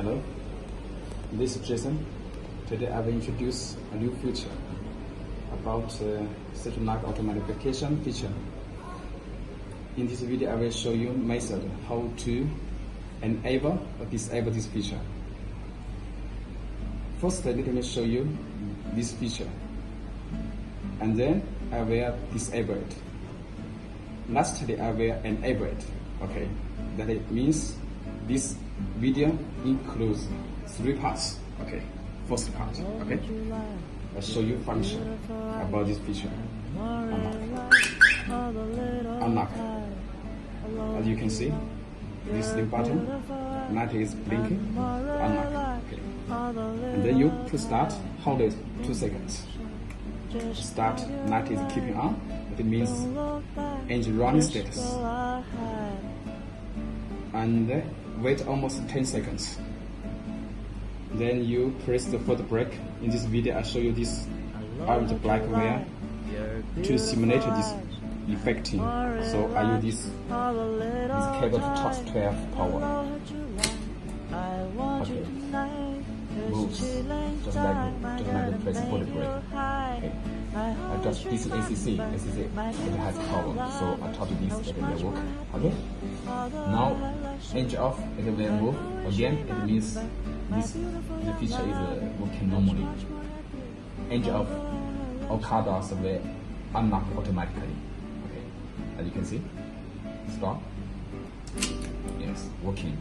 Hello, this is Jason. Today I will introduce a new feature about session lock automatication feature. In this video I will show you method how to enable or disable this feature. First let me show you this feature and then I will disable it. Lastly I will enable it. Okay, that it means this video includes 3 parts. Okay, first part. Okay, I'll show you function about this feature. Unlock. As you can see, this little button, light is blinking. Unlock. Okay, and then you push start. Hold it 2 seconds. Start. Light is keeping on. It means engine running status. And wait almost 10 seconds. Then you press the foot brake. In this video I show you this orange black wire to simulate this effecting. So I use this cable to top 12 power. Okay. Moves just like the press foot brake. Okay. I just this is ACC. It has power, so I taught this it will work. Okay. Now engine off, it will move again. It means the feature is working normally. Engine off, all CARDOTs will unlock automatically. Okay, as you can see, stop. Yes, working.